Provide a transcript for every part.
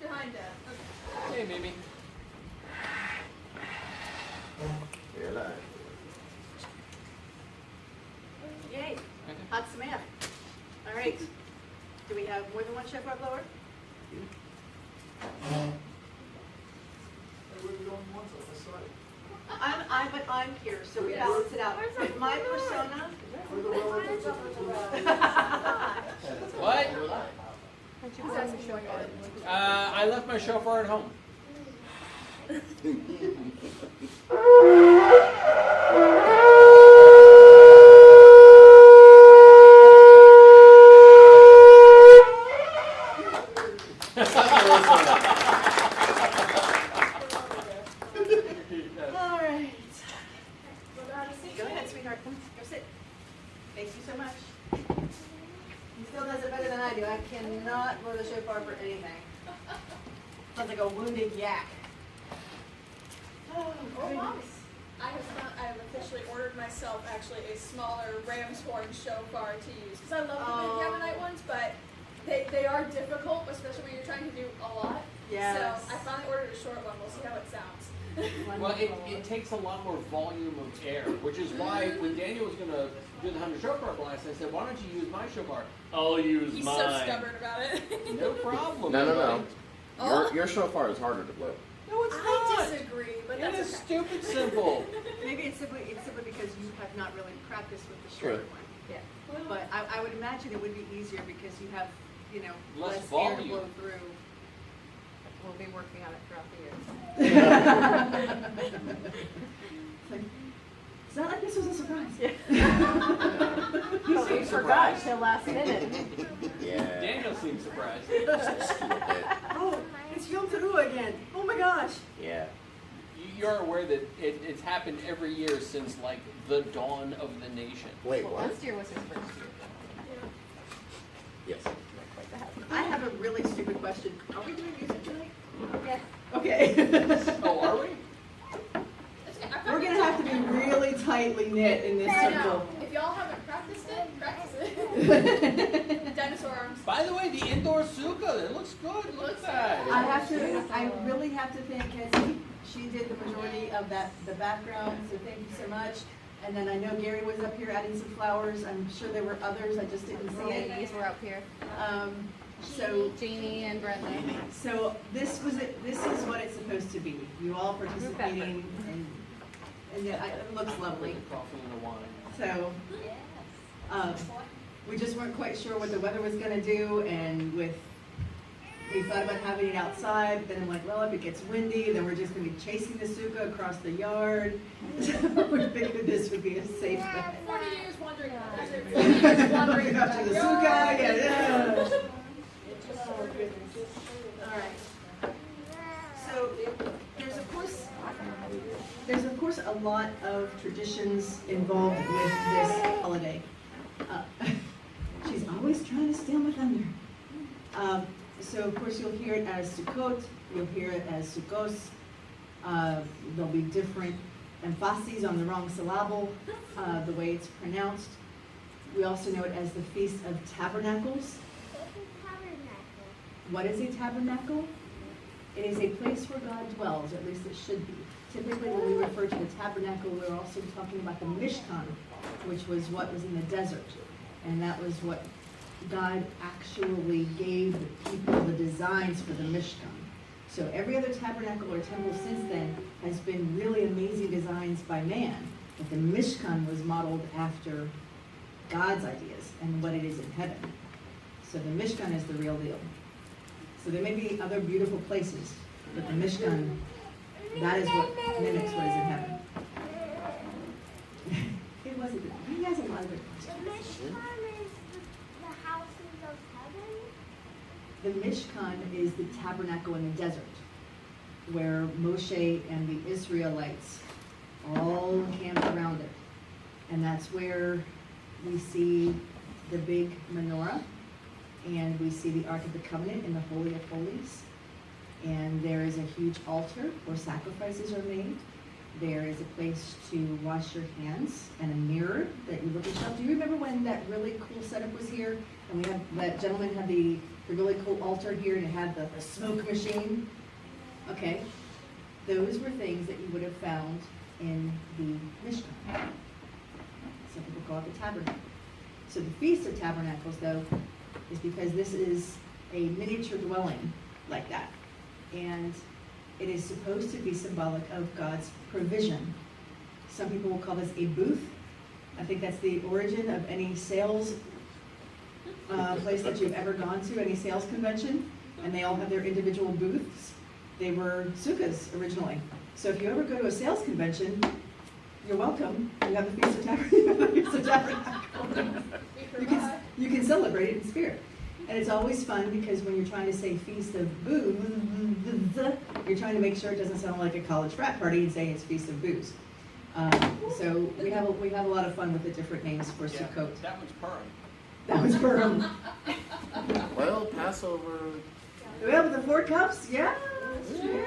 behind Dad. Okay. Hey, Mimi. You're alive. Yay. Hot Samach. All right. Do we have more than one shofar blower? I'm here, so we balance it out. My persona. What? I left my shofar at home. All right. Go ahead, sweetheart. Come, go sit. Thank you so much. He still does it better than I do. I cannot blow the shofar for anything. Sounds like a wounded yak. Oh, Moms. I have officially ordered myself actually a smaller ram's horn shofar to use because I love the big Yemenite ones, but they are difficult, especially when you're trying to do a lot. Yes. So I finally ordered a short one. We'll see how it sounds. Well, it takes a lot more volume of air, which is why when Daniel was going to do the 100 shofar blast, I said, why don't you use my shofar? I'll use He's mine. so stubborn about it. No problem. No. Oh. Your shofar is harder to blow. No, it's I not. disagree, but It that's is okay. stupid simple. Maybe it's simply because you have not really practiced with the short Sure. one. Yeah. But I would imagine it would be easier because you have, Less air to volume. blow through. We'll be working on it throughout the year. It's like, it's not like this was a surprise. But we forgot till last minute. Yeah. Daniel seems surprised. Stupid. Oh, it's Yom Teruah again. Oh my gosh. Yeah. You're aware that it's happened every year since, like, the dawn of the nation. Wait, Well, what? last year was his first year. Yes. I have a really stupid question. Are we doing music tonight? Yes. Okay. Oh, are we? We're going to have to be really tightly knit in this I know. circle. If y'all haven't practiced it, practice it. Dinosaur arms. By the way, the indoor sukkah, it looks good. Look at that. I really have to thank Kezzy. She did the majority of the background, so thank you so much. And then I know Gary was up here adding some flowers. I'm sure there were others, I just didn't see it. Ladies were up here. So Jeannie and Brenda. So this is what it's supposed to be. You all participating, and it looks lovely. Coffee and a wine. So we just weren't quite sure what the weather was going to do, and we thought about having it outside. Then I'm like, well, if it gets windy, then we're just going to be chasing the sukkah across the yard. So we figured this would be a safe bet. 40 years wandering around. 40 years Wandering after the sukkah, yeah. Oh, goodness. All right. So there's of course a lot of traditions involved with this holiday. She's always trying to steal my thunder. So of course you'll hear it as Sukkot, you'll hear it as Sukkos. There'll be different emphases on the wrong syllable, the way it's pronounced. We also know it as the Feast of Tabernacles. What is a tabernacle? It is a place where God dwells, at least it should be. Typically when we refer to the tabernacle, we're also talking about the Mishkan, which was what was in the desert. And that was what God actually gave the people the designs for the Mishkan. So every other tabernacle or temple since then has been really amazing designs by man. But the Mishkan was modeled after God's ideas and what it is in heaven. So the Mishkan is the real deal. So there may be other beautiful places, but the Mishkan, that is what mimics what is in heaven. It wasn't good. He has a lot of good questions. The houses of heaven? The Mishkan is the tabernacle in the desert, where Moshe and the Israelites all camped around it. And that's where we see the big menorah, and we see the Ark of the Covenant in the Holy of Holies. And there is a huge altar where sacrifices are made. There is a place to wash your hands and a mirror that you look at yourself. Do you remember when that really cool setup was here? And we had that gentleman had the the really cool altar here, and it had the smoke machine. Okay, those were things that you would have found in the Mishkan. Some people call it the tabernacle. So the Feast of Tabernacles, though, is because this is a miniature dwelling like that. And it is supposed to be symbolic of God's provision. Some people will call this a booth. I think that's the origin of any sales place that you've ever gone to, any sales convention, and they all have their individual booths. They were sukkahs originally. So if you ever go to a sales convention, you're welcome. You have the Feast of Tabernacles. You can celebrate it in spirit. And it's always fun because when you're trying to say Feast of Booze, you're trying to make sure it doesn't sound like a college frat party and say it's Feast of Booze. So we have a lot of fun with the different names for Sukkot. That was Purim. That was Purim. Well, Passover. Well, the 4 cups, yeah. Is it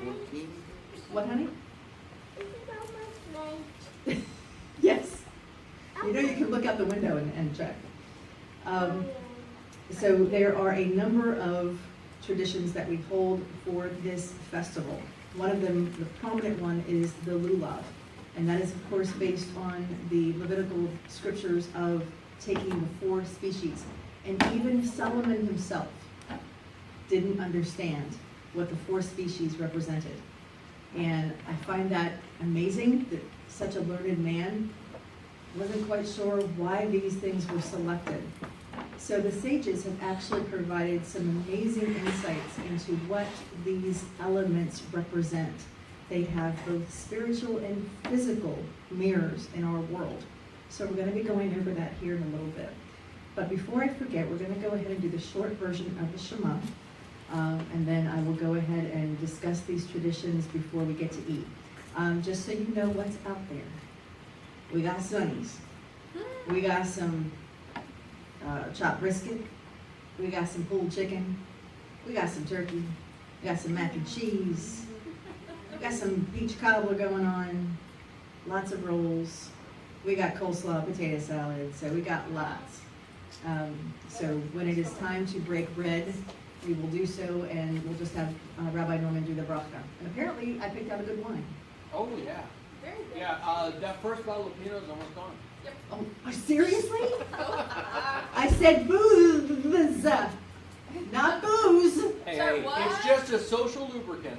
almost May? What, honey? Is it almost May? Yes. You know you can look out the window and check. So there are a number of traditions that we hold for this festival. One of them, the prominent one, is the lulav. And that is, of course, based on the Levitical scriptures of taking the 4 species. And even Solomon himself didn't understand what the 4 species represented. And I find that amazing that such a learned man wasn't quite sure why these things were selected. So the sages have actually provided some amazing insights into what these elements represent. They have both spiritual and physical mirrors in our world. So we're going to be going over that here in a little bit. But before I forget, we're going to go ahead and do the short version of the Shema. And then I will go ahead and discuss these traditions before we get to eat. Just so you know what's out there. We got sunnies. We got some chopped brisket. We got some pulled chicken. We got some turkey. We got some mac and cheese. We got some peach cobbler going on. Lots of rolls. We got coleslaw, potato salad. So we got lots. So when it is time to break bread, we will do so, and we'll just have Rabbi Norman do the bracha. And apparently, I picked out a good wine. Oh, yeah. Very good. Yeah, that first bottle of Pinot is almost gone. Oh, seriously? I said booze, not booze. Hey, Sorry, what? it's just a social lubricant.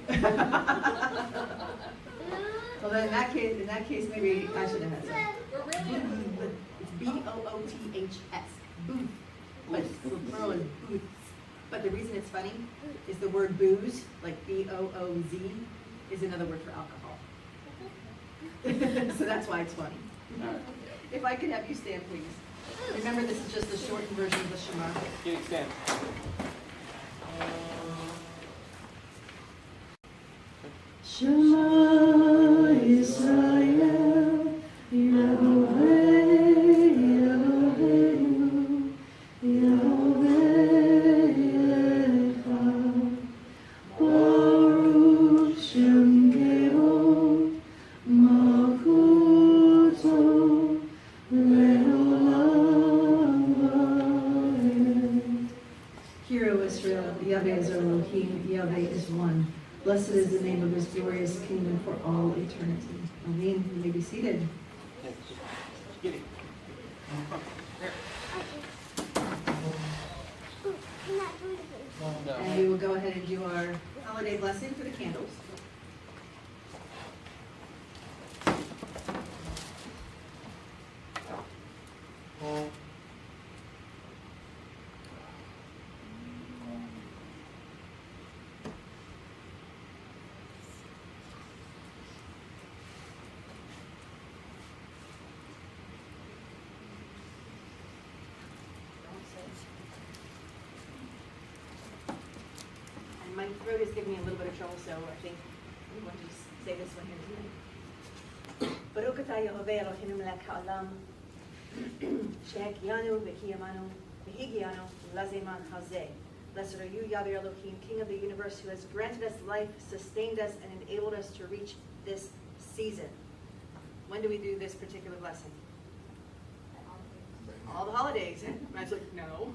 Well, then in that case, maybe I should have had some. We're really It's B-O-O-T-H-S. Booth. But the plural is booths. But the reason it's funny is the word booze, like B-O-O-Z, is another word for alcohol. So that's why it's funny. All right. If I could have you stand, please. Remember, this is just the shortened version of the Shema. Get it stand. Shema Yisrael, Yehovah, Yehovah, Yehovah Echad, Baruch Shem Kevod, Malchuto, Le'olam Va'ed. Hear, O Israel, Yahweh is Elohim, Yahweh is one. Blessed is the name of his glorious kingdom for all eternity. Amen. You may be seated. Get it. No. And we will go ahead and do our holiday blessing for the candles. And my throat is giving me a little bit of trouble, so I think we want to just say this one here tonight. Baruch atah Yehovah Eloheinu melech haolam, she'ehyanu v'kiyamanu v'higyanu lazeman hazeh. Blessed are you, Yahweh Elohim, King of the universe, who has granted us life, sustained us, and enabled us to reach this season. When do we do this particular blessing? All the holidays. holidays. And I was like, no.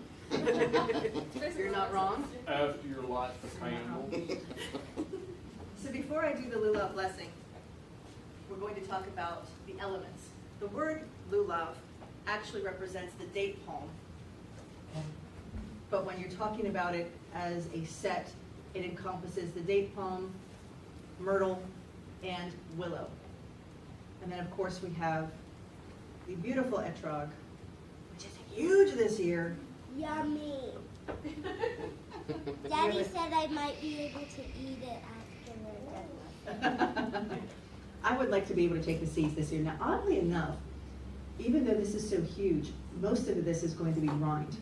You're not wrong. After your life, the triangle. So before I do the lulav blessing, we're going to talk about the elements. The word lulav actually represents the date palm. But when you're talking about it as a set, it encompasses the date palm, myrtle, and willow. And then of course we have the beautiful etrog, which is huge this year. Yummy. Daddy said I might be able to eat it after we're done. I would like to be able to take the seeds this year. Now, oddly enough, even though this is so huge, most of this is going to be rind.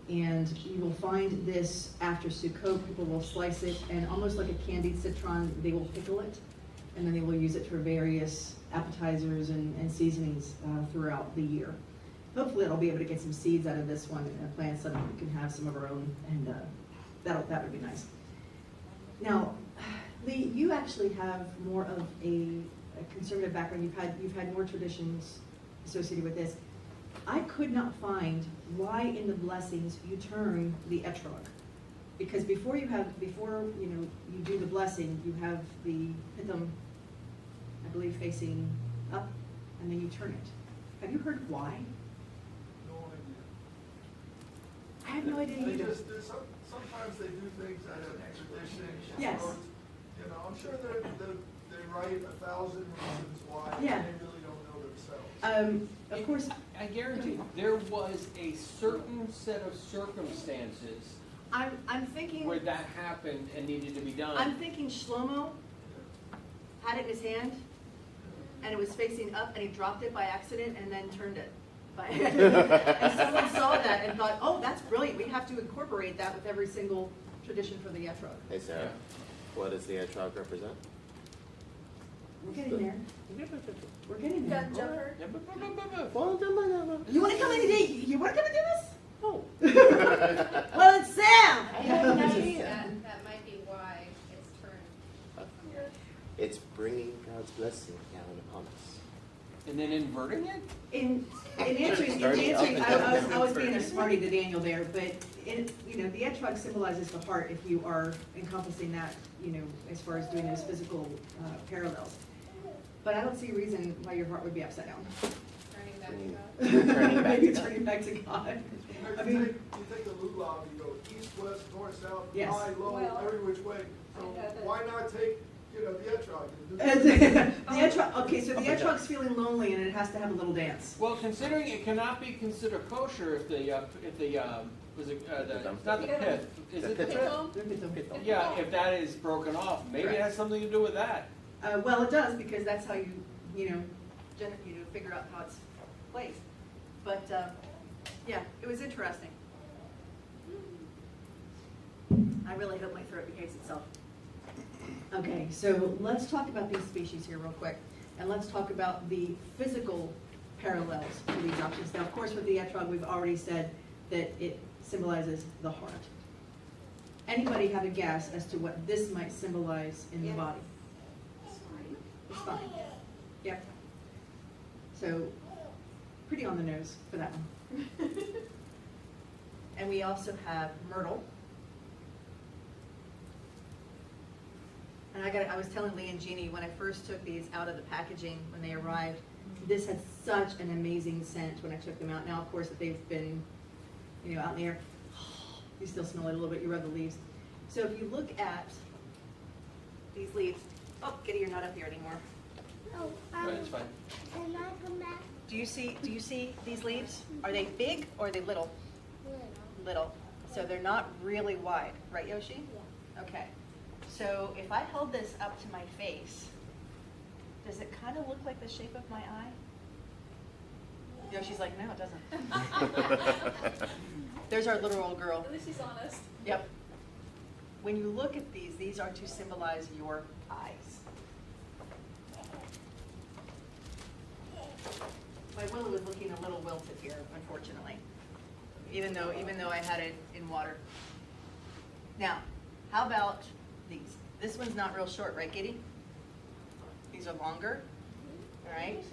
And you will find this after Sukkot, people will slice it, and almost like a candied citron, they will pickle it, and then they will use it for various appetizers and seasonings throughout the year. Hopefully I'll be able to get some seeds out of this one and plant some, we can have some of our own, and that would be nice. Now, Lee, you actually have more of a conservative background. You've had more traditions associated with this. I could not find why in the blessings you turn the etrog, because before you do the blessing, you have the pitham, I believe, facing up, and then you turn it. Have you heard why? No idea. I have no idea They either. just, sometimes they do things out of tradition. Yes. Or, you know, I'm sure they write 1,000 reasons why, and Yeah. they really don't know themselves. Of course, I guarantee there was a certain set of circumstances I'm thinking. where that happened and needed to be done. I'm thinking Shlomo had it in his hand, and it was facing up, and he dropped it by accident and then turned it. And someone saw that and thought, oh, that's brilliant. We have to incorporate that with every single tradition for the etrog. Hey Sarah, what does the etrog represent? We're getting there. We're getting there. Gun jumper. You want to come in today? You want to come and do this? Oh. Well, it's Sam. I have an idea. That might be why it's turned. It's bringing God's blessing down upon us. And then inverting it? In answering, I was being a smarty to Daniel there, but the etrog symbolizes the heart if you are encompassing that, as far as doing those physical parallels. But I don't see a reason why your heart would be upside down. Turning back to God. Turning back Maybe to God. turning back to God. I You mean, take the lulav, you go east, west, north, south, Yes. high, low, Well, every which way. So I know that- why not take, the etrog? the etrog, okay, so the etrog's feeling lonely and it has to have a little dance. Well, considering it cannot be considered kosher if the was it it's not the pith, is it the pith? Yeah, if that is broken off, maybe it has something to do with that. Well, it does, because that's how you figure out how it's placed. But, yeah, it was interesting. I really hope my throat behaves itself. Okay, so let's talk about these species here real quick. And let's talk about the physical parallels to these options. Now, of course, with the etrog, we've already said that it symbolizes the heart. Anybody have a guess as to what this might symbolize in the body? The spine. Yep. So, pretty on the nose for that one. And we also have myrtle. And I was telling Lee and Jeannie when I first took these out of the packaging when they arrived, this had such an amazing scent when I took them out. Now, of course, that they've been, out in the air, you still smell it a little bit. You rub the leaves. So if you look at these leaves, oh, Giddy, you're not up here anymore. Oh, But it's fine. can I come back? Do you see these leaves? Are they big or are they little? Little. So they're not really wide, right, Yoshi? Yeah. Okay. So if I held this up to my face, does it kind of look like the shape of my eye? Yoshi's like, no, it doesn't. There's our little old girl. At least he's honest. Yep. When you look at these are to symbolize your eyes. My willow is looking a little wilted here, unfortunately, even though I had it in water. Now, how about these? This one's not real short, right, Giddy? These are longer, all right?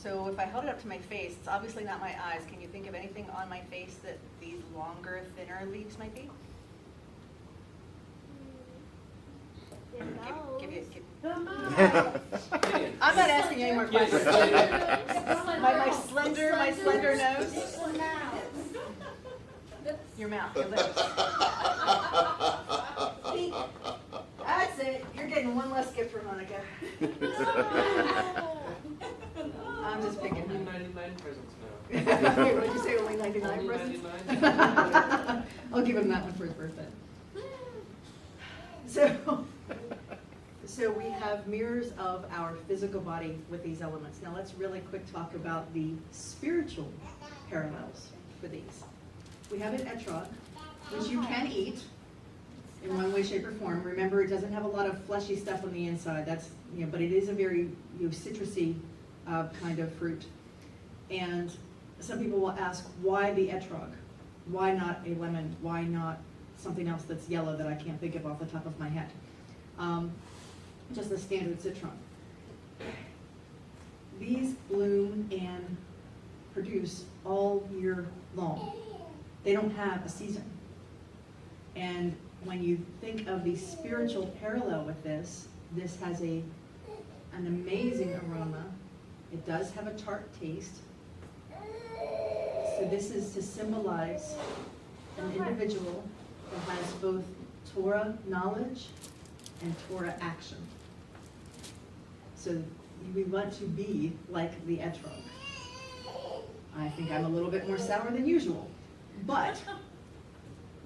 So if I held it up to my face, it's obviously not my eyes. Can you think of anything on my face that these longer, thinner leaves might be? Your Give nose. I'm not asking you any more questions. Yes. My slender nose. Your mouth. Your mouth, your lips. See? That's it. You're getting one less gift for Monica. I'm just picking. Only 99 presents now. Wait, what did you say? Only 99 Only presents? 99? I'll give him that one for his birthday. So we have mirrors of our physical body with these elements. Now let's really quick talk about the spiritual parallels for these. We have an etrog, which you can eat in one way, shape, or form. Remember, it doesn't have a lot of fleshy stuff on the inside. That's, but it is a very citrusy kind of fruit. And some people will ask, why the etrog? Why not a lemon? Why not something else that's yellow that I can't think of off the top of my head? Just a standard citron. These bloom and produce all year long. They don't have a season. And when you think of the spiritual parallel with this, this has an amazing aroma. It does have a tart taste. So this is to symbolize an individual that has both Torah knowledge and Torah action. So we want to be like the etrog. I think I'm a little bit more sour than usual. But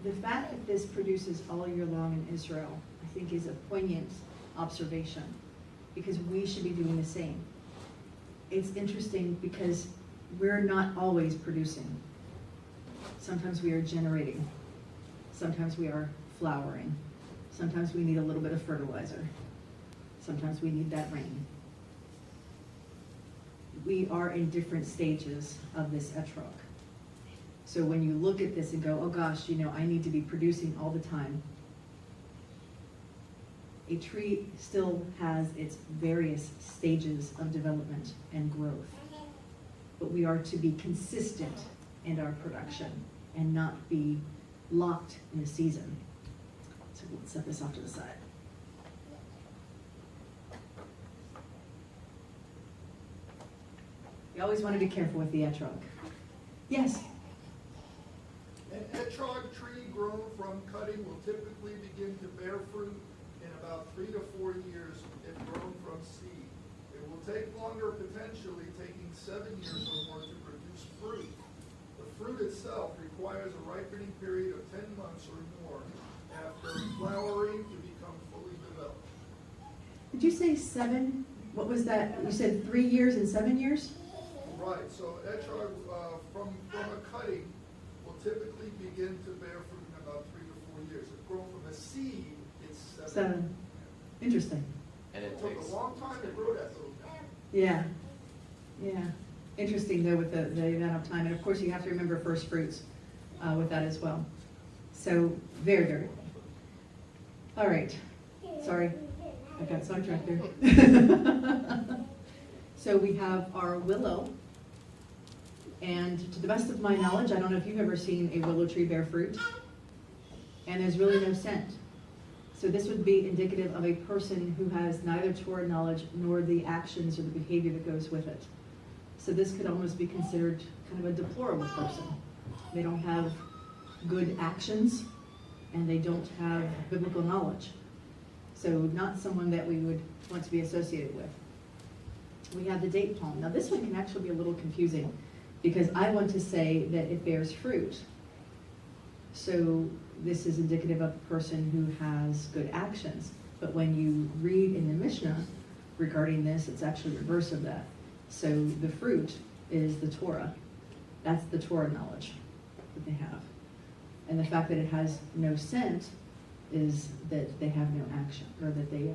the fact that this produces all year long in Israel, I think is a poignant observation, because we should be doing the same. It's interesting because we're not always producing. Sometimes we are generating. Sometimes we are flowering. Sometimes we need a little bit of fertilizer. Sometimes we need that rain. We are in different stages of this etrog. So when you look at this and go, oh gosh, I need to be producing all the time. A tree still has its various stages of development and growth. But we are to be consistent in our production and not be locked in a season. So let's set this off to the side. You always want to be careful with the etrog. Yes? An etrog tree grown from cutting will typically begin to bear fruit in about 3 to 4 years if grown from seed. It will take longer, potentially taking 7 years or more to produce fruit. The fruit itself requires a ripening period of 10 months or more after flowering to become fully developed. Did you say 7? What was that? You said 3 years and 7 years? Right, so etrog from a cutting will typically begin to bear fruit in about 3 to 4 years. If grown from a seed, it's 7. Interesting. And It took a long time to grow that little guy. Yeah. Interesting though with the amount of time. And of course you have to remember first fruits with that as well. So very, very cool. All right. Sorry, I got sidetracked there. So we have our willow. And to the best of my knowledge, I don't know if you've ever seen a willow tree bear fruit. And there's really no scent. So this would be indicative of a person who has neither Torah knowledge nor the actions or the behavior that goes with it. So this could almost be considered kind of a deplorable person. They don't have good actions and they don't have biblical knowledge. So not someone that we would want to be associated with. We have the date palm. Now this one can actually be a little confusing because I want to say that it bears fruit. So this is indicative of a person who has good actions. But when you read in the Mishnah regarding this, it's actually the reverse of that. So the fruit is the Torah. That's the Torah knowledge that they have. And the fact that it has no scent is that they have no action, or that they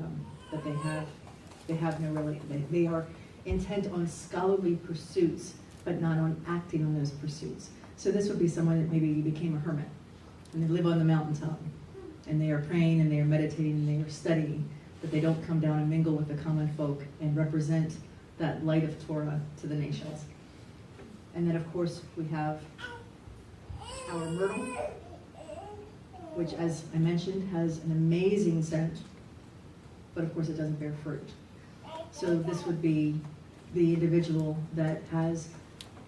have no really, they are intent on scholarly pursuits, but not on acting on those pursuits. So this would be someone that maybe became a hermit, and they live on the mountaintop, and they are praying, and they are meditating, and they are studying, but they don't come down and mingle with the common folk and represent that light of Torah to the nations. And then, of course, we have our myrtle, which, as I mentioned, has an amazing scent, but of course it doesn't bear fruit. So this would be the individual that has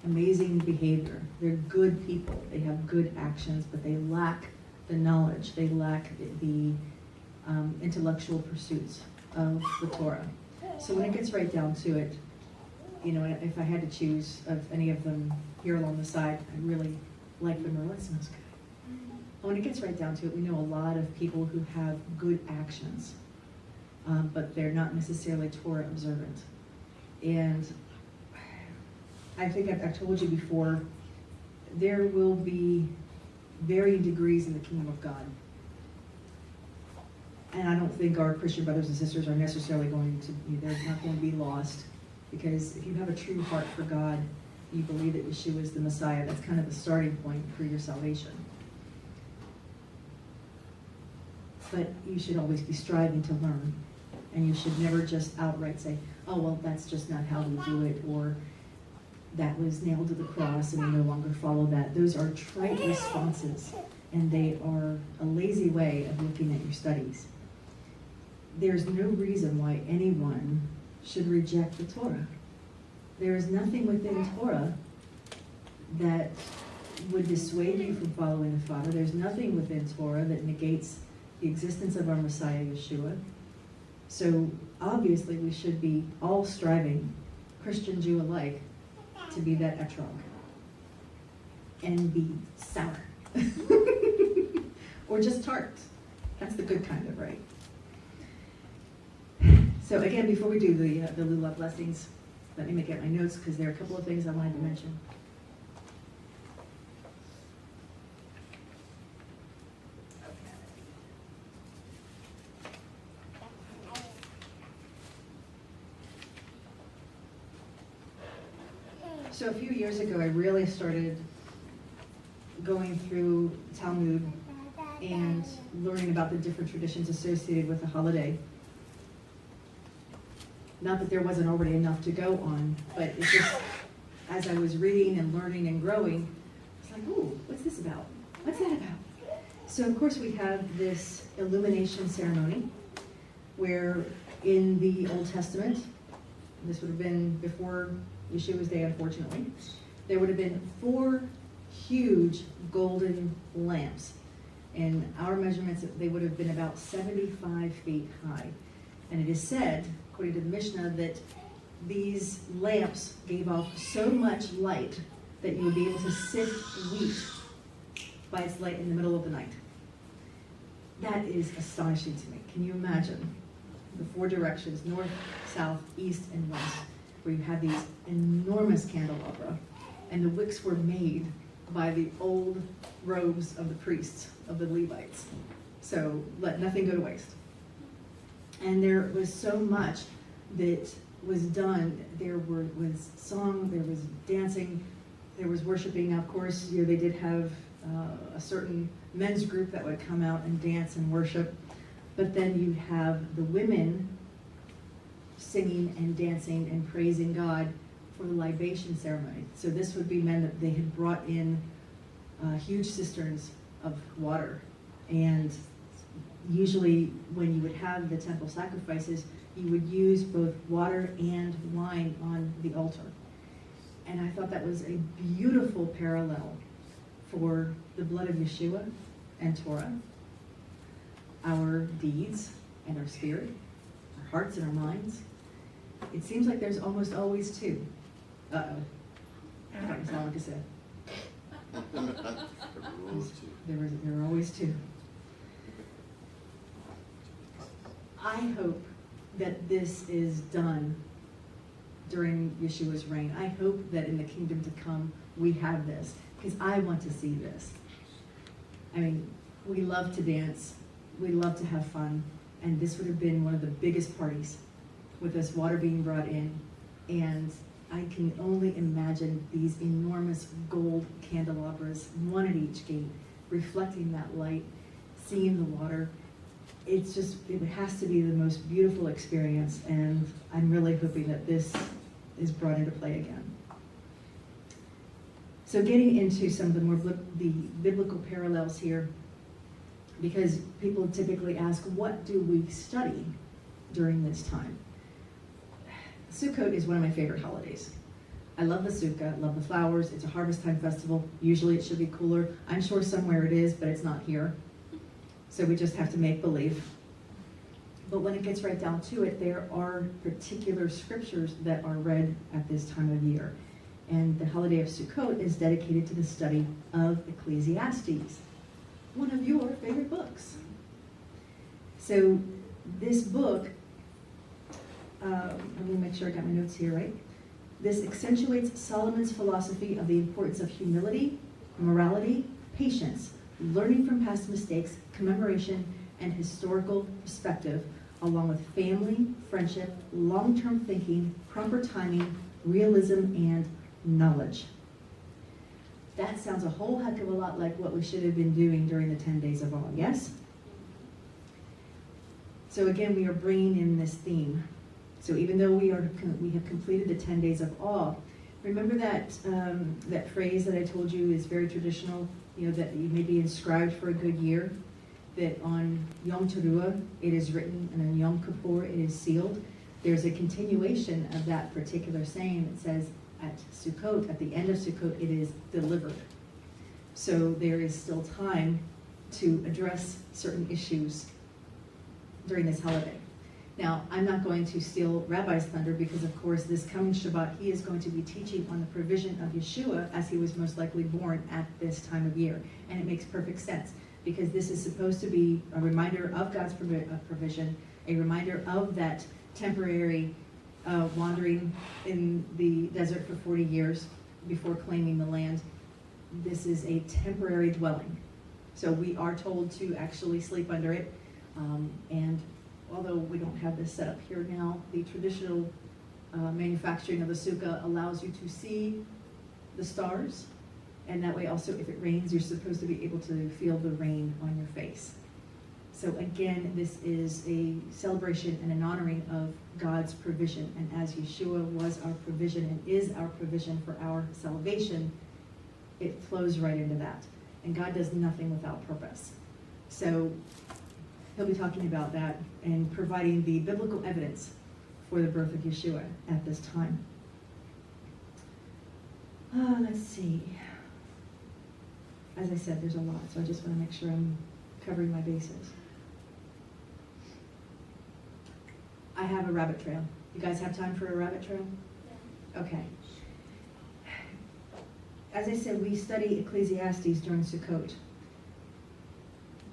amazing behavior. They're good people. They have good actions, but they lack the knowledge. They lack the intellectual pursuits of the Torah. So when it gets right down to it, you know, if I had to choose of any of them here along the side, I really like the myrtle. It smells good. And when it gets right down to it, we know a lot of people who have good actions, but they're not necessarily Torah observant. And I think I've told you before, there will be varying degrees in the kingdom of God. And I don't think our Christian brothers and sisters are necessarily going to be, they're not going to be lost. Because if you have a true heart for God, you believe that Yeshua is the Messiah, that's kind of the starting point for your salvation. But you should always be striving to learn. And you should never just outright say, oh, well, that's just not how we do it, or that was nailed to the cross and we no longer follow that. Those are trite responses, and they are a lazy way of looking at your studies. There's no reason why anyone should reject the Torah. There is nothing within Torah that would dissuade you from following the Father. There's nothing within Torah that negates the existence of our Messiah, Yeshua. So obviously we should be all striving, Christian, Jew alike, to be that etrog and be sour. Or just tart. That's the good kind of, right? So again, before we do the Lulav blessings, let me make out my notes because there are a couple of things I wanted to mention. So a few years ago, I really started going through Talmud and learning about the different traditions associated with the holiday. Not that there wasn't already enough to go on, but it just, as I was reading and learning and growing, I was like, ooh, what's this about? What's that about? So of course we have this illumination ceremony, where in the Old Testament, this would have been before Yeshua's day, unfortunately, there would have been 4 huge golden lamps. In our measurements, they would have been about 75 feet high. And it is said, according to the Mishnah, that these lamps gave off so much light that you would be able to sift wheat by its light in the middle of the night. That is astonishing to me. Can you imagine the 4 directions, north, south, east, and west, where you have these enormous candelabra, and the wicks were made by the old robes of the priests, of the Levites. So let nothing go to waste. And there was so much that was done. There was song, there was dancing, there was worshiping. Now, of course, you know, they did have a certain men's group that would come out and dance and worship. But then you have the women singing and dancing and praising God for the libation ceremony. So this would be men that they had brought in huge cisterns of water. And usually when you would have the temple sacrifices, you would use both water and wine on the altar. And I thought that was a beautiful parallel for the blood of Yeshua and Torah, our deeds and our spirit, our hearts and our minds. It seems like there's almost always 2. Uh-oh. That was all I could say. There were always 2. I hope that this is done during Yeshua's reign. I hope that in the kingdom to come, we have this, because I want to see this. I mean, we love to dance, we love to have fun, and this would have been one of the biggest parties with this water being brought in, and I can only imagine these enormous gold candelabras, one at each gate, reflecting that light, seeing the water. It's just, it has to be the most beautiful experience, and I'm really hoping that this is brought into play again. So getting into some of the biblical parallels here, because people typically ask, what do we study during this time? Sukkot is one of my favorite holidays. I love the sukkah, I love the flowers, it's a harvest time festival. Usually it should be cooler. I'm sure somewhere it is, but it's not here. So we just have to make believe. But when it gets right down to it, there are particular scriptures that are read at this time of year. And the holiday of Sukkot is dedicated to the study of Ecclesiastes, one of your favorite books. So this book, let me make sure I got my notes here right. This accentuates Solomon's philosophy of the importance of humility, morality, patience, learning from past mistakes, commemoration, and historical perspective, along with family, friendship, long-term thinking, proper timing, realism, and knowledge. That sounds a whole heck of a lot like what we should have been doing during the 10 days of awe, yes? So again, we are bringing in this theme. So even though we have completed the 10 days of awe, remember that that phrase that I told you is very traditional, that you may be inscribed for a good year, that on Yom Teruah it is written and on Yom Kippur it is sealed. There's a continuation of that particular saying that says at Sukkot, at the end of Sukkot, it is delivered. So there is still time to address certain issues during this holiday. Now, I'm not going to steal Rabbi's thunder because, of course, this coming Shabbat, he is going to be teaching on the provision of Yeshua as he was most likely born at this time of year. And it makes perfect sense because this is supposed to be a reminder of God's provision, a reminder of that temporary wandering in the desert for 40 years before claiming the land. This is a temporary dwelling. So we are told to actually sleep under it. And although we don't have this set up here now, the traditional manufacturing of the sukkah allows you to see the stars. And that way also, if it rains, you're supposed to be able to feel the rain on your face. So again, this is a celebration and an honoring of God's provision. And as Yeshua was our provision and is our provision for our salvation, it flows right into that. And God does nothing without purpose. So he'll be talking about that and providing the biblical evidence for the birth of Yeshua at this time. Let's see. As I said, there's a lot, so I just want to make sure I'm covering my bases. I have a rabbit trail. You guys have time for a rabbit trail? Yeah. Okay. As I said, we study Ecclesiastes during Sukkot.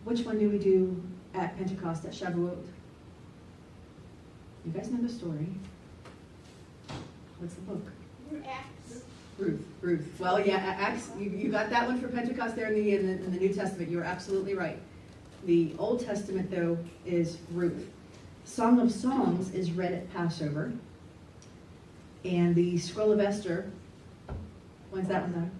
Which one do we do at Pentecost, at Shavuot? You guys know the story. What's the book? Acts. Ruth. Well, yeah, Acts. You got that one for Pentecost there in the New Testament. You're absolutely right. The Old Testament, though, is Ruth. Song of Songs is read at Passover. And the Scroll of Esther, when's that one done?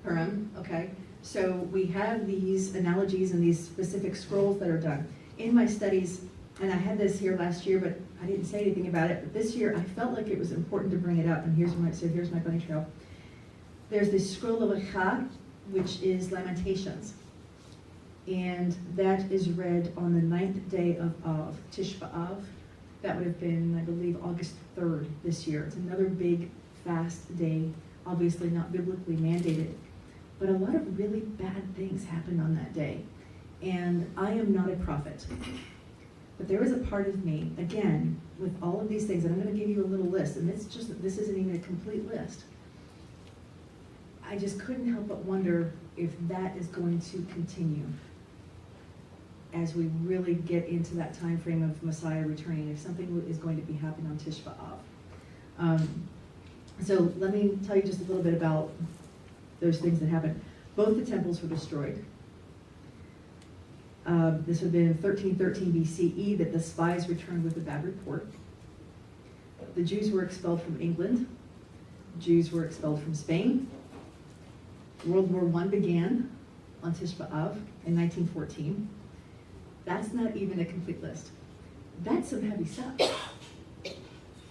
Purim, okay. So we have these analogies and these specific scrolls that are done. In my studies, and I had this here last year, but I didn't say anything about it, but this year I felt like it was important to bring it up, and here's my bunny trail. There's this scroll of Echad, which is Lamentations. And that is read on the 9th day of Av, Tish B'Av. That would have been, I believe, August 3rd this year. It's another big fast day, obviously not biblically mandated. But a lot of really bad things happened on that day. And I am not a prophet. But there is a part of me, again, with all of these things, and I'm going to give you a little list, and this isn't even a complete list. I just couldn't help but wonder if that is going to continue as we really get into that time frame of Messiah returning, if something is going to be happening on Tish B'Av. So let me tell you just a little bit about those things that happened. Both the temples were destroyed. This would have been in 1313 BCE that the spies returned with a bad report. The Jews were expelled from England. Jews were expelled from Spain. World War I began on Tish B'Av in 1914. That's not even a complete list. That's some heavy stuff.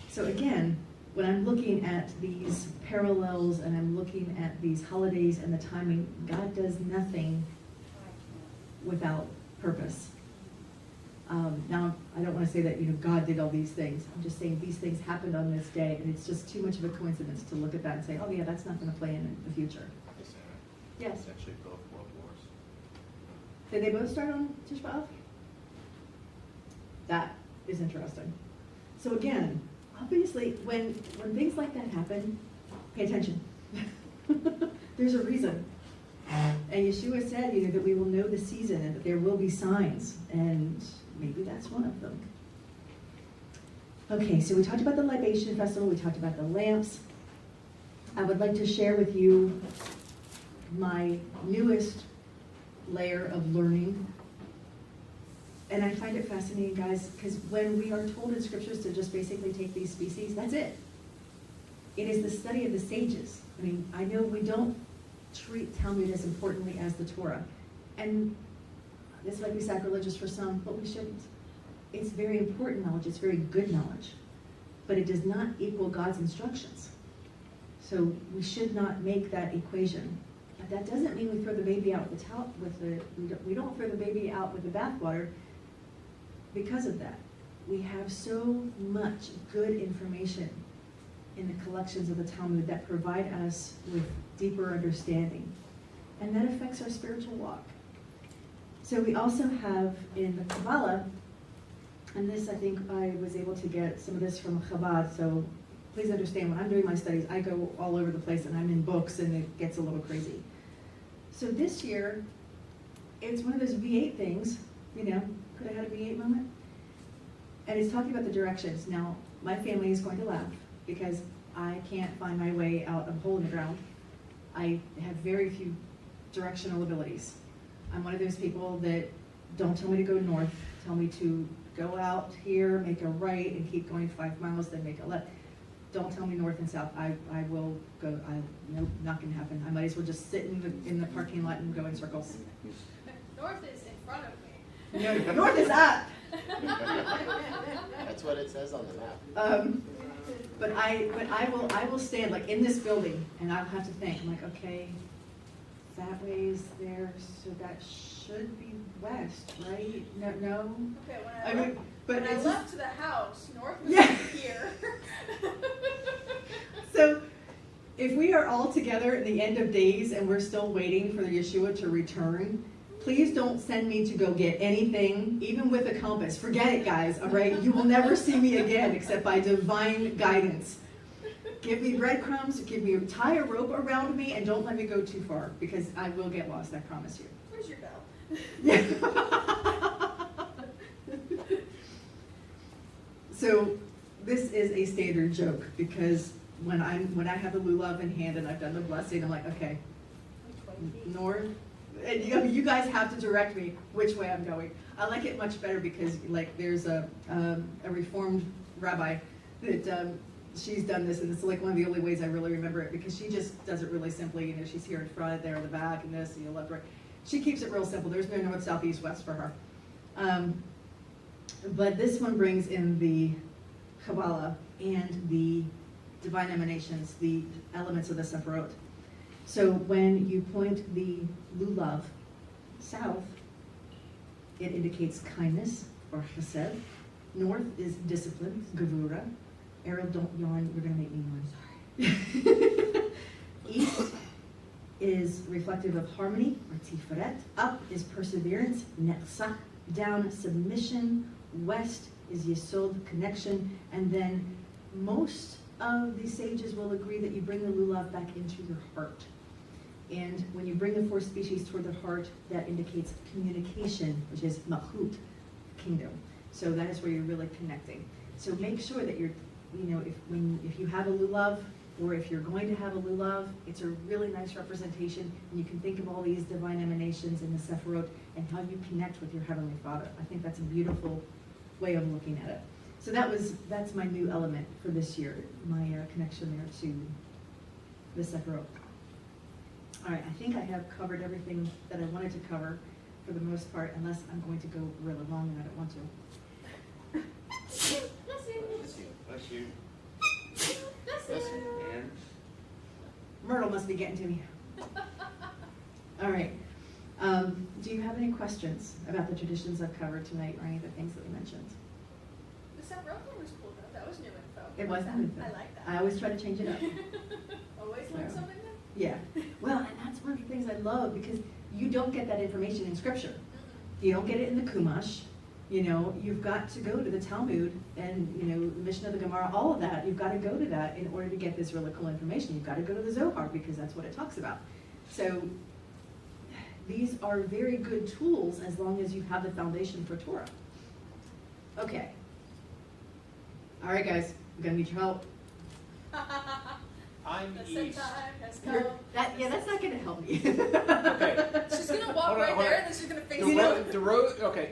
So again, when I'm looking at these parallels and I'm looking at these holidays and the timing, God does nothing without purpose. Now, I don't want to say that, God did all these things. I'm just saying these things happened on this day, and it's just too much of a coincidence to look at that and say, oh yeah, that's not going to play in the future. Hey, Sarah. Yes. It's actually both World Wars. Did they both start on Tish B'Av? That is interesting. So again, obviously, when things like that happen, pay attention. There's a reason. And Yeshua said, that we will know the season and that there will be signs, and maybe that's one of them. Okay, so we talked about the libation festival, we talked about the lamps. I would like to share with you my newest layer of learning. And I find it fascinating, guys, because when we are told in scriptures to just basically take these species, that's it. It is the study of the sages. I mean, I know we don't treat Talmud as importantly as the Torah. And this might be sacrilegious for some, but we shouldn't. It's very important knowledge, it's very good knowledge, but it does not equal God's instructions. So we should not make that equation. But that doesn't mean we throw the baby out we don't throw the baby out with the bathwater because of that. We have so much good information in the collections of the Talmud that provide us with deeper understanding. And that affects our spiritual walk. So we also have in the Kabbalah, and this I think I was able to get some of this from Chabad, so please understand, when I'm doing my studies, I go all over the place and I'm in books and it gets a little crazy. So this year, it's one of those V8 things, could have had a V8 moment. And it's talking about the directions. Now, my family is going to laugh because I can't find my way out of a hole in the ground. I have very few directional abilities. I'm one of those people that don't tell me to go north, tell me to go out here, make a right, and keep going 5 miles, then make a left. Don't tell me north and south. I will go. Nope, not gonna happen. I might as well just sit in the parking lot and go in circles. North is in front of me. No, north is up. That's what it says on the map. But I will stand like in this building, and I'll have to think. I'm like, okay, that way is there, so that should be west, right? No. Okay, when I left the house, north was here. So, if we are all together at the end of days and we're still waiting for Yeshua to return, please don't send me to go get anything, even with a compass. Forget it, guys, all right? You will never see me again except by divine guidance. Give me breadcrumbs, tie a rope around me, and don't let me go too far, because I will get lost, I promise you. Where's your bell? So, this is a standard joke, because when I have the lulav in hand and I've done the blessing, I'm like, okay, north. And you guys have to direct me which way I'm going. I like it much better because, there's a Reformed rabbi that she's done this, and it's like one of the only ways I really remember it, because she just does it really simply. She's here in front, there in the back, and this, left, right. She keeps it real simple. There's no north, south, east, west for her. But this one brings in the Kabbalah and the divine emanations, the elements of the Sephirot. So when you point the lulav south, it indicates kindness, or chesed. North is discipline, gevura. Errol, don't yawn, you're going to make me yawn, sorry. East is reflective of harmony, or tiferet. Up is perseverance, netzach. Down, submission. West is yesod, connection. And then most of the sages will agree that you bring the lulav back into your heart. And when you bring the 4 species toward the heart, that indicates communication, which is malchut, kingdom. So that is where you're really connecting. So make sure that you're, if you have a lulav, or if you're going to have a lulav, it's a really nice representation, and you can think of all these divine emanations in the Sephirot and how you connect with your Heavenly Father. I think that's a beautiful way of looking at it. So that's my new element for this year, my connection there to the Sephirot. All right, I think I have covered everything that I wanted to cover for the most part, unless I'm going to go really long and I don't want to. Bless you. And Myrtle must be getting to me. All right. Do you have any questions about the traditions I've covered tonight or any of the things that we mentioned? The separate thing was cool though. That was new info. It was new info. I like that. I always try to change it up. Always learn something new. Yeah. Well, and that's one of the things I love because you don't get that information in Scripture. You don't get it in the Chumash. You know, you've got to go to the Talmud and, you know, the Mishnah, the Gemara, all of that. You've got to go to that in order to get this really cool information. You've got to go to the Zohar because that's what it talks about. So these are very good tools as long as you have the foundation for Torah. Okay. All right, guys. I'm going to need your help. I'm The set east. time has come. That's not going to help me. Okay. She's gonna walk Hold on, right hold there on. and then she's gonna face The it. road, the road, okay.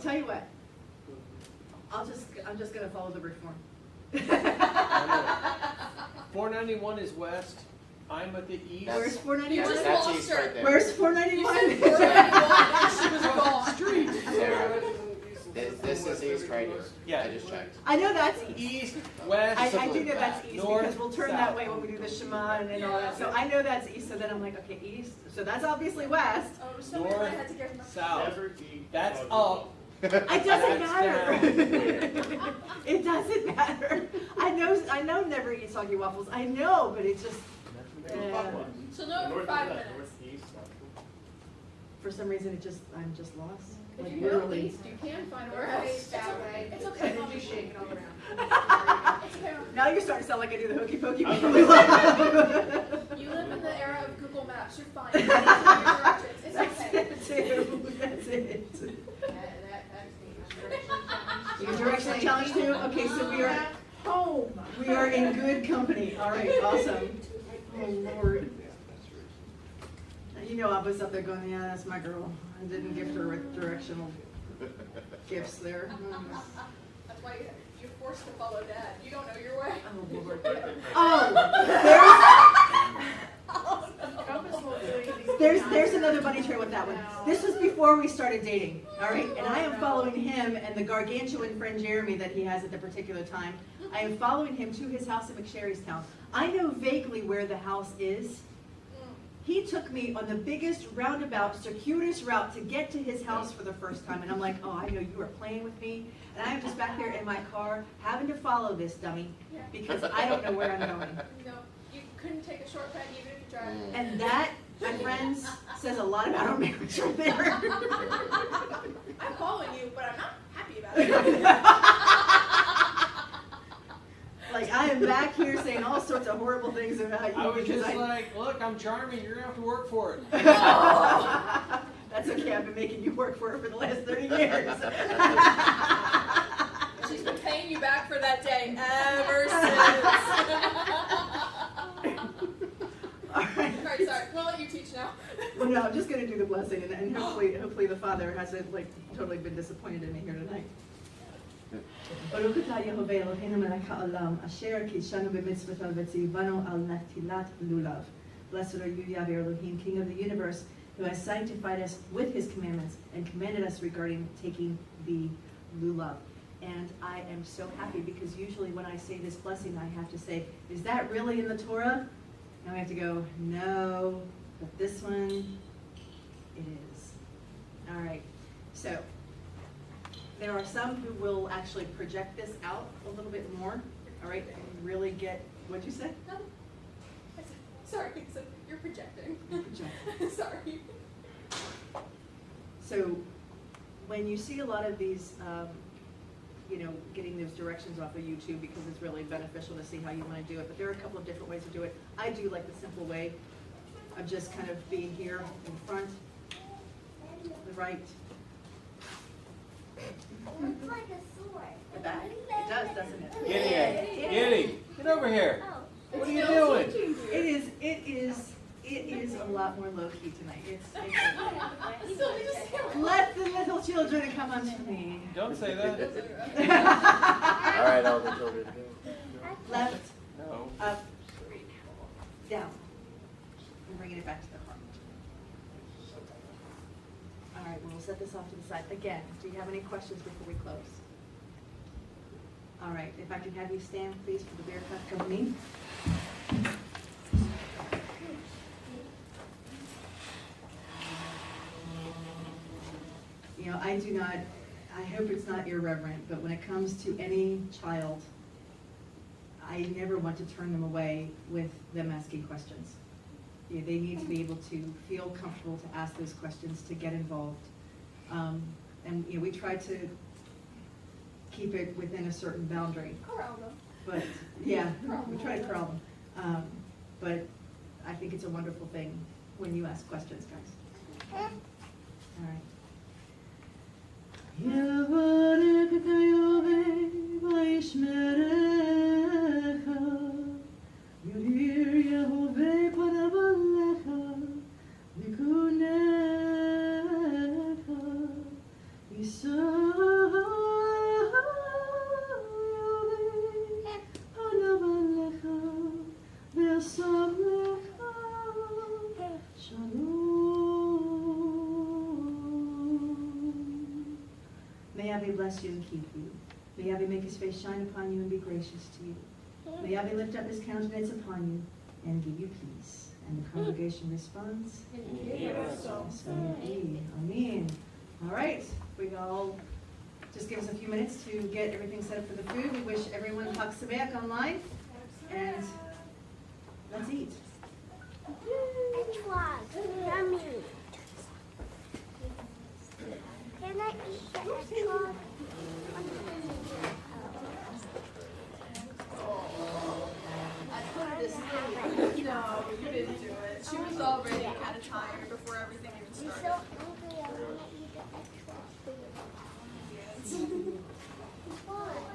Tell you what. I'm just going to follow the reform. 491 is west. I'm at the east. Where's You 491? just that's lost east her. right there. Where's You 491? said 491 and she was gone. Street. Sarah, this is east right here. Yeah. I just checked. I know that's east. East, west. I do know that's east North, because we'll turn south. that way when we do the Shema and all that. So I know that's east. So then I'm like, okay, east. So that's obviously west. Oh, it was so weird. I had to give my. South. That's up. It doesn't That's matter. It doesn't matter. I know never eat soggy waffles. I know, but it's just So no, for 5 minutes. for some reason I'm just lost. If Like you go literally. east, you can find a Right. right that way. It's okay. I'll be shaking all around. It's okay. Now you're starting to sound like I do the hokey pokey. You live in the era of Google Maps. You're fine. You don't need your directions. It's That's okay. it too. That's it. That's me. Your direction challenge too? Okay, so we are in good company. All right, awesome. Oh Lord. You know I was up there going, yeah, that's my girl. I didn't gift her with directional gifts there. That's why you're forced to follow Dad. You don't know your way. Oh Lord. Oh, there's another bunny trail with that one. This was before we started dating, all right? And I am following him and the gargantuan friend Jeremy that he has at the particular time. I am following him to his house in McSherrystown. I know vaguely where the house is. He took me on the biggest roundabout, circuitous route to get to his house for the first time. And I'm like, oh, I know you were playing with me. And I'm just back there in my car having to follow this dummy because I don't know where I'm going. No, you couldn't take a shortcut even if you tried. And that, my friends, says a lot about our marriage right there. I'm following you, but I'm not happy about it. Like, I am back here saying all sorts of horrible things about you. I was because just like, look, I'm charming. You're gonna have to work for it. That's okay, I've been making you work for it for the last 30 years. She's been paying you back for that day ever since. All right. Alright, sorry. We'll let you teach now. Well, no, I'm just going to do the blessing, and hopefully the Father hasn't totally been disappointed in me here tonight. Baruch atah Yehovah Eloheinu melech haolam, asher kidshanu b'mitzvotav v'tzivanu al natilat lulav. Blessed are you, Yahweh Elohim, King of the universe, who has sanctified us with his commandments and commanded us regarding taking the lulav. And I am so happy because usually when I say this blessing, I have to say, is that really in the Torah? And we have to go, no, but this one, it is. All right, so there are some who will actually project this out a little bit more, all right, and really get, what'd you say? No. I said, sorry, so you're projecting. Projecting. Sorry. So when you see a lot of these, getting those directions off of YouTube because it's really beneficial to see how you want to do it, but there are a couple of different ways to do it. I do like the simple way of just kind of being here in front, the right, Looks like a sword. the back. It does, doesn't it? Giddy, get over here. Oh. What are you doing? It is a lot more low key tonight. Sylvie, just kill it. Let the little children come unto me. Don't say that. All right, all the children go. Left, No. up, down, and bringing it back to the front. All right, we'll set this off to the side. Again, do you have any questions before we close? All right, if I can have you stand, please, for the bear cut company. You know, I hope it's not irreverent, but when it comes to any child, I never want to turn them away with them asking questions. You know, they need to be able to feel comfortable to ask those questions, to get involved. And you know, we try to keep it within a certain boundary. Corral them. But, yeah, we try to corral them. But I think it's a wonderful thing when you ask questions, guys. All right. May Yahweh bless you and keep you. May Yahweh make his face shine upon you and be gracious to you. May Yahweh lift up his countenance upon you and give you peace. And the congregation responds, so may it be. Amen. All right, we all just give us a few minutes to get everything set up for the food. We wish everyone Chag Sameach online, and let's eat. Yummy. Can I eat the etrog? I put her to sleep. No, you didn't do it. She was already kind of tired before everything even I'm so started. hungry. I want to eat the etrog. What?